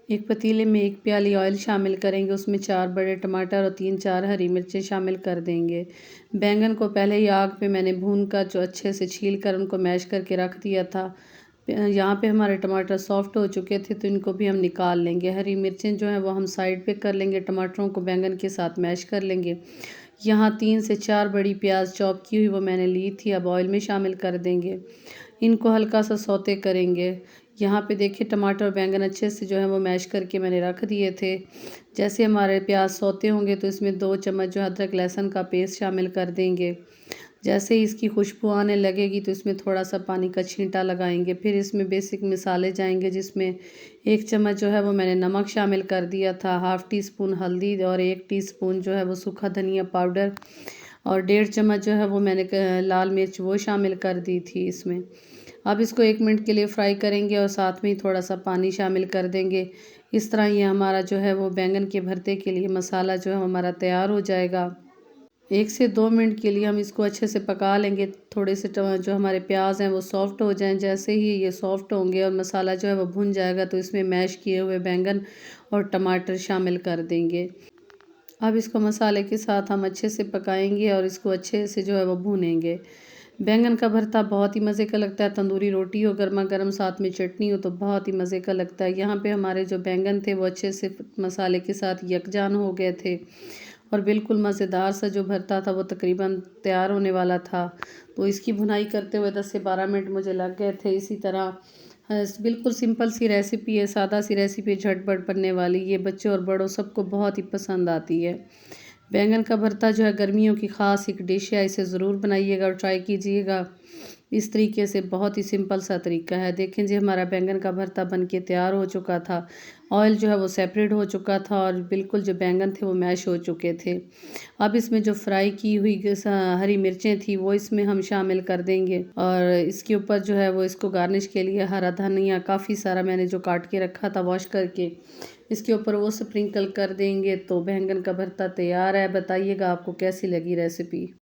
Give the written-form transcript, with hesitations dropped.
एक पतीले में 1 प्याली ऑयल शामिल करेंगे, उसमें 4 बड़े टमाटर और 3-4 हरी मिर्चें शामिल कर देंगे। बैंगन को पहले ही आग पे मैंने भून कर जो अच्छे से छील कर उनको मैश करके रख दिया था। यहाँ पे हमारे टमाटर सॉफ्ट हो चुके थे तो इनको भी हम निकाल लेंगे। हरी मिर्चें जो हैं वो हम साइड पे कर लेंगे, टमाटरों को बैंगन के साथ मैश कर लेंगे। यहाँ 3 से 4 बड़ी प्याज चॉप की हुई वो मैंने ली थी, अब ऑयल में शामिल कर देंगे। इनको हल्का सा सौते करेंगे। यहाँ पे देखिए टमाटर और बैंगन अच्छे से जो है वो मैश करके मैंने रख दिए थे। जैसे हमारे प्याज सौते होंगे तो इसमें 2 चम्मच जो अदरक लहसुन का पेस्ट शामिल कर देंगे। जैसे ही इसकी खुशबू आने लगेगी तो इसमें थोड़ा-सा पानी का छींटा लगाएँगे। फिर इसमें बेसिक मसाले जाएँगे, जिसमें 1 चम्मच जो है वो मैंने नमक शामिल कर दिया था, हाफ़ टी स्पून हल्दी और 1 टीस्पून जो है वो सूखा धनिया पाउडर और 1.5 चम्मच जो है वो मैंने लाल मिर्च वो शामिल कर दी थी इसमें। अब इसको 1 मिनट के लिए फ्राई करेंगे और साथ में ही थोड़ा-सा पानी शामिल कर देंगे। इस तरह ये हमारा जो है वो बैंगन के भरते के लिए मसाला जो है हमारा तैयार हो जाएगा। 1 से 2 मिनट के लिए हम इसको अच्छे से पका लेंगे। थोड़े से जो हमारे प्याज हैं वो सॉफ्ट हो जाएं। जैसे ही ये सॉफ्ट होंगे और मसाला जो है वो भुन जाएगा तो इसमें मैश किए हुए बैंगन और टमाटर शामिल कर देंगे। अब इसको मसाले के साथ हम अच्छे से पकाएंगे और इसको अच्छे से जो है वो भूनेंगे। बैंगन का भरता बहुत ही मज़े का लगता है, तंदूरी रोटी हो गर्मा गर्म साथ में चटनी हो तो बहुत ही मज़े का लगता है। यहाँ पे हमारे जो बैंगन थे वो अच्छे से मसाले के साथ यकजान हो गए थे और बिल्कुल मज़ेदार सा जो भरता था वो तकरीबन तैयार होने वाला था। तो इसकी भुनाई करते हुए 10 से 12 मिनट मुझे लग गए थे। इसी तरह बिल्कुल सिंपल सी रेसिपी है, सादा सी रेसिपी, झटपट बनने वाली। ये बच्चों और बड़ों सबको बहुत ही पसंद आती है। बैंगन का भरता जो है गर्मियों की ख़ास एक डिश है, इसे ज़रूर बनाइएगा और ट्राई कीजिएगा। इस तरीके से बहुत ही सिंपल सा तरीका है। देखें जी हमारा बैंगन का भरता बन के तैयार हो चुका था। ऑयल जो है वो सेपरेट हो चुका था और बिल्कुल जो बैंगन थे वो मैश हो चुके थे। अब इसमें जो फ्राई की हुई हरी मिर्चें थी वो इसमें हम शामिल कर देंगे और इसके ऊपर जो है वो इसको गार्निश के लिए हरा धनिया काफ़ी सारा मैंने जो काट के रखा था वॉश करके इसके ऊपर वो स्प्रिंकल कर देंगे। तो बैंगन का भरता तैयार है। बताइएगा आपको कैसी लगी रेसिपी।